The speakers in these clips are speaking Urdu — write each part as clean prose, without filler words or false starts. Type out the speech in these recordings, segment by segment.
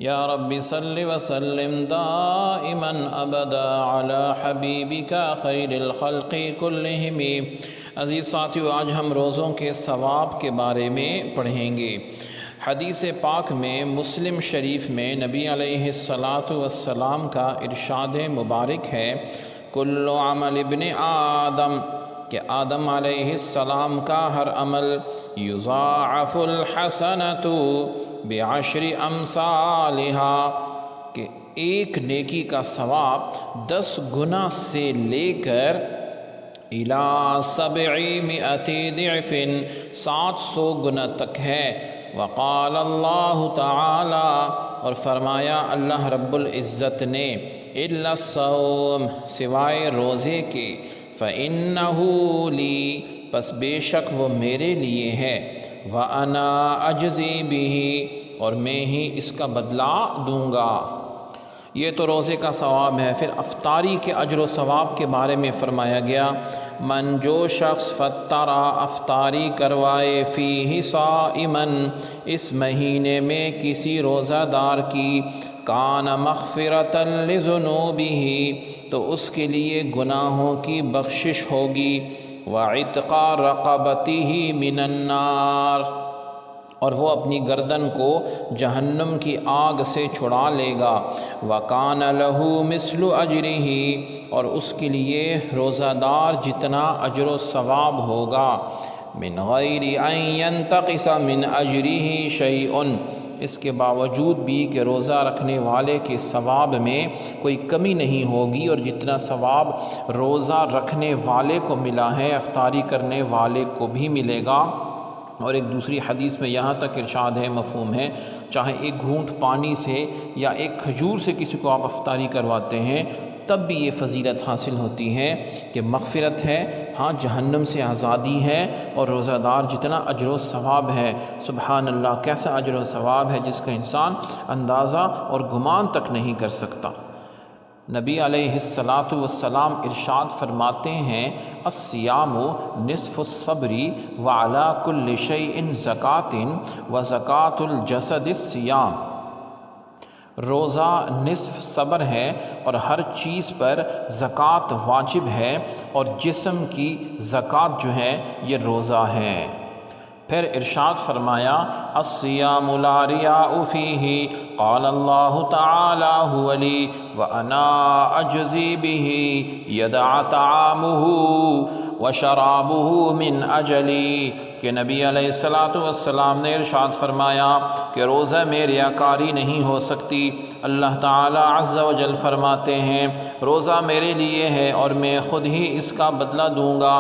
یا رب صل وسلم دائما ابدا علی حبیبک خیر الخلق کلہم۔ عزیز ساتھیو، آج ہم روزوں کے ثواب کے بارے میں پڑھیں گے۔ حدیث پاک میں مسلم شریف میں نبی علیہ السلام کا ارشاد مبارک ہے، کل عمل ابن آدم، کہ آدم علیہ السلام کا ہر عمل یضاعف الحسنۃ بعشر امثالہا، کہ ایک نیکی کا ثواب 10 گنا سے لے کر الی 700 ضعف 700 گنا تک ہے۔ وقال اللہ تعالی، اور فرمایا اللہ رب العزت نے، الا الصوم، سوائے روزے کے، فإنہ لی، پس بے شک وہ میرے لیے ہے، وَأَنَا أَجْزِي بِهِ، اور میں ہی اس کا بدلہ دوں گا۔ یہ تو روزے کا ثواب ہے۔ پھر افطاری کے اجر و ثواب کے بارے میں فرمایا گیا، من، جو شخص فطرا، افطاری کروائے، فیہ صائمن، اس مہینے میں کسی روزہ دار کی، کان مغفرۃ لذنوبہ، تو اس کے لیے گناہوں کی بخشش ہوگی، وعتق رقبتہ من النار، اور وہ اپنی گردن کو جہنم کی آگ سے چھڑا لے گا، وَكَانَ لَهُ مِثْلُ أَجْرِهِ، اور اس کے لیے روزہ دار جتنا اجر و ثواب ہوگا، من غیر ان ينتقص من أجره شيء، اس کے باوجود بھی کہ روزہ رکھنے والے کے ثواب میں کوئی کمی نہیں ہوگی، اور جتنا ثواب روزہ رکھنے والے کو ملا ہے افطاری کرنے والے کو بھی ملے گا۔ اور ایک دوسری حدیث میں یہاں تک ارشاد ہے، مفہوم ہے، چاہے ایک گھونٹ پانی سے یا ایک کھجور سے کسی کو آپ افطاری کرواتے ہیں تب بھی یہ فضیلت حاصل ہوتی ہے کہ مغفرت ہے، ہاں جہنم سے آزادی ہے، اور روزہ دار جتنا اجر و ثواب ہے، سبحان اللہ، کیسا اجر و ثواب ہے جس کا انسان اندازہ اور گمان تک نہیں کر سکتا۔ نبی علیہ السلام ارشاد فرماتے ہیں، الصیام نصف الصبر وعلی کل شیء زکاۃ وزکاۃ الجسد الصیام، روزہ نصف صبر ہے اور ہر چیز پر زکوٰۃ واجب ہے، اور جسم کی زکوٰۃ جو ہے یہ روزہ ہے۔ پھر ارشاد فرمایا، الصیام لا ریاء فیہ، قال اللہ تعالی هو لی وَأَنَا أَجْزِي بِهِ، یدع طعامہ وشرابہ من اجلی، کہ نبی علیہ السلام نے ارشاد فرمایا کہ روزہ میں ریاکاری نہیں ہو سکتی۔ اللہ تعالی عز و جل فرماتے ہیں، روزہ میرے لیے ہے اور میں خود ہی اس کا بدلہ دوں گا،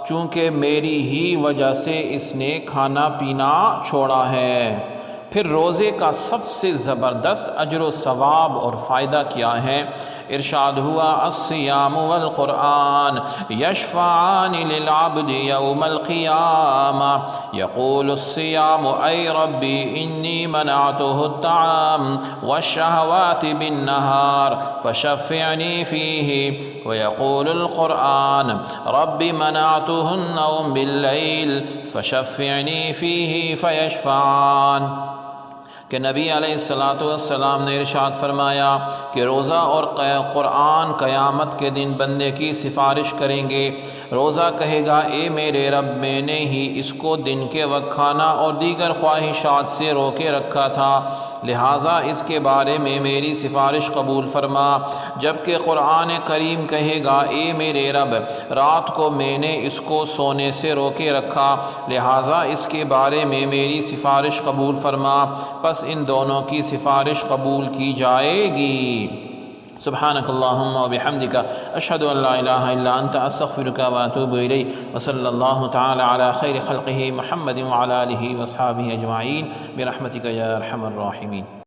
چونکہ میری ہی وجہ سے اس نے کھانا پینا چھوڑا ہے۔ پھر روزے کا سب سے زبردست اجر و ثواب اور فائدہ کیا ہے؟ ارشاد ہوا، الصیام والقرآن یشفعان للعبد یوم القیامہ، یقول الصیام اے ربی انی منعته الطعام والشہوات بالنہار فشفعنی فیہ، ویقول القرآن رب منعته النوم باللیل فشفعنی فیہ فیشفعان، کہ نبی علیہ السلام نے ارشاد فرمایا کہ روزہ اور قرآن قیامت کے دن بندے کی سفارش کریں گے۔ روزہ کہے گا، اے میرے رب، میں نے ہی اس کو دن کے وقت کھانا اور دیگر خواہشات سے روکے رکھا تھا، لہٰذا اس کے بارے میں میری سفارش قبول فرما۔ جبکہ قرآن کریم کہے گا، اے میرے رب، رات کو میں نے اس کو سونے سے روکے رکھا، لہٰذا اس کے بارے میں میری سفارش قبول فرما، پس ان دونوں کی سفارش قبول کی جائے گی۔ سبحانک اللہم و بحمدک، اشہد ان لا الہ الا انت، استغفرک و اتوب الیک، وصلی اللہ تعالی علی خیر خلقہ محمد وعلی آلہ واصحابہ اجمعین، برحمتک یا ارحم الراحمین۔